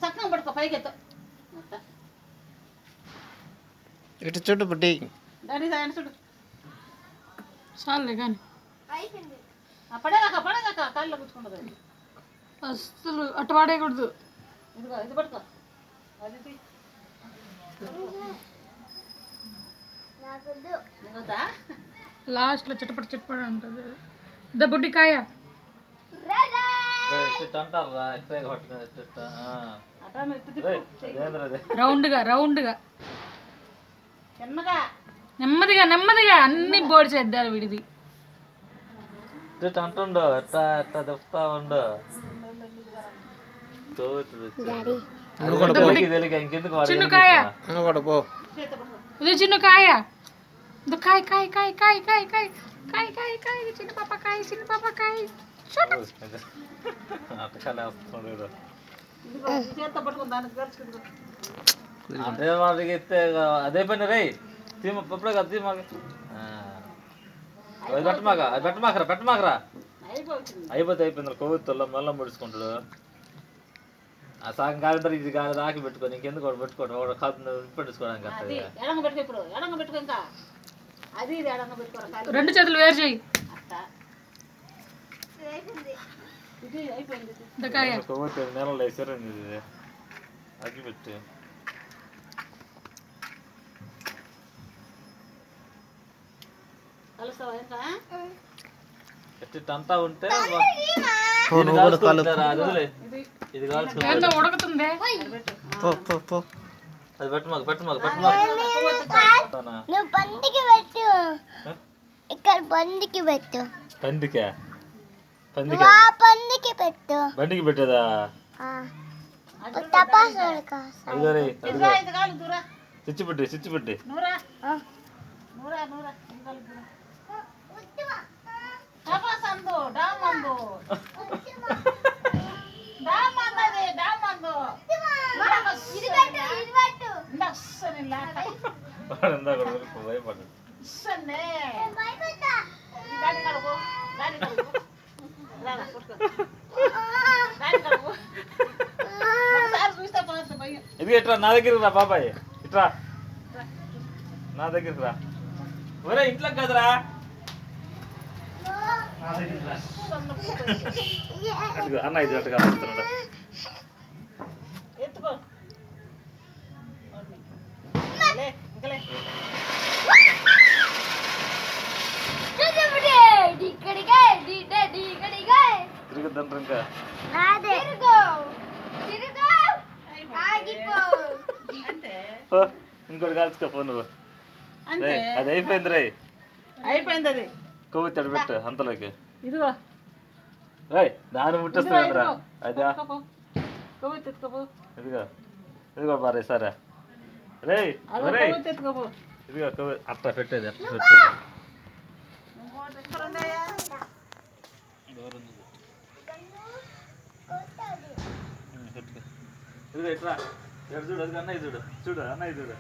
చక్కగా పట్టుకో పైకి ఎత్తు ఇటు చుట్టూ పుట్టి డాడీ ఆయన చూడు చాలే కానీ పడేదాకా కాళ్ళు కూర్చుకుంటుంది అస్సలు అటు వాడేయకూడదు. ఇదిగో ఇది పట్టుకో అది లాస్ట్లో చిట్టపడి చిట్టపడి ఉంటుంది. దబ్బుడ్డి కాయ రౌండ్గా రౌండ్గా నెమ్మదిగా నెమ్మదిగా అన్ని బోడి చేద్దారు వీడిది. అంటుండు ఎట్లా ఎట్లా చెప్తా ఉండు చిన్నకాయ ఇది చిన్నకాయ కాయ కాయ కాయ కాయ కాయ కాయ కాయ కాయ కాయ చిన్న పాప కాయ చిన్న పాప కాయ అదే వాళ్ళకి ఇస్తే అదే పని రే తీమ ఇప్పుడే కదా తీమ అది పెట్టమాకరా అయిపోతే అయిపోయింది కొవ్వొత్తుల్లో మళ్ళీ ముడుచుకుంటాడు. ఆ సగం కాదు ఇది కాదు రాకి పెట్టుకొని ఇంకెందుకు ఒకటి పెట్టుకోవడం ఒక కాదు పెట్టించుకోవడానికి రెండు చేతులు వేరు చేయి. కొవ్వొత్తి నెలలో వేసారు ఇది అగ్గి పెట్టి అంతా ఉంటే ఇది ఉడకతుంది. అది పెట్టమాక బండికి పెట్టేదా చిచ్చి పెట్టి భయపడ్డాడు. ఇది ఇట్రా నా దగ్గరికి రా బాబాయ్ ఇట్రా నా దగ్గరికి రా ఒరే ఇంట్లో కదరా అన్న ఇది అట్టుగా వస్తున్నాడు తిరుగుతుంటారు ఇంకా ఇంకోటి కాల్చుకోపో నువ్వు. అది అయిపోయింది రే అయిపోయింది అది కొవ్వొత్తి పెట్టు అంతలోకి ఇదిగో దాన్ని ముట్టేస్తారా అదా ఇదిగో ఇదిగో మరి సరే రే ఇదిగో అట్లా పెట్టేది అట్లా పెట్టేది ఇదిగో ఇట్లా ఎక్కడ చూడు అది అన్నయ్య చూడు చూడు అన్నయ్య చూడు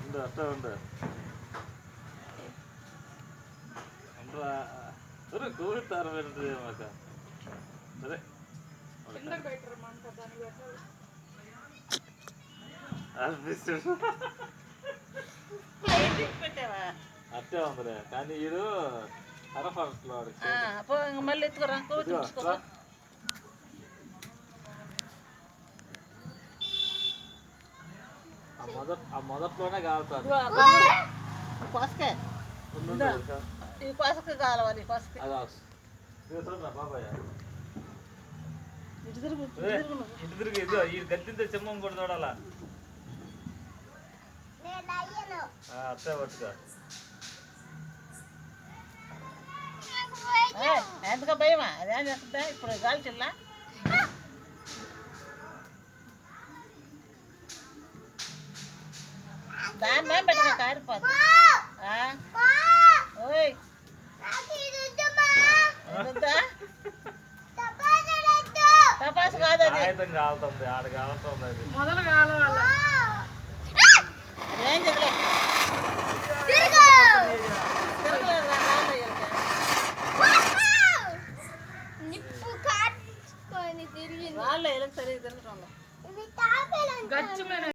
ఉండు అట్లా ఉండు కోరుతారు మాక సరే అట్టే ఉందిరే కానీ వీడు అరఫాట్లో మళ్ళీ ఎత్తుకోరా ఆ మొదట్లోనే కాలుతారు కోసకే ఈ కోసకే కావాలి కోసకే బాబాయ్ ఇటు తిరుగు ఇంటి తిరిగి ఇదో ఈ గద్దింత సింహం కూడా చూడాలా అట్టే పట్టుగా ఎందుకో భయమా అదేం చేస్తుందా ఇప్పుడు గాలి చిల్లా దాన్ని ఏం పెట్టగా కారిపోదు ఓయ్ తపాసు కాదు అది కాలుతుంది ఆడ కాలుతుంది అది మొదలు కావాలి ఏం చెప్పలే తిరగలేదు వాళ్ళు ఎలకు సరిగ్గా తిరగటంలో గచ్చు మీద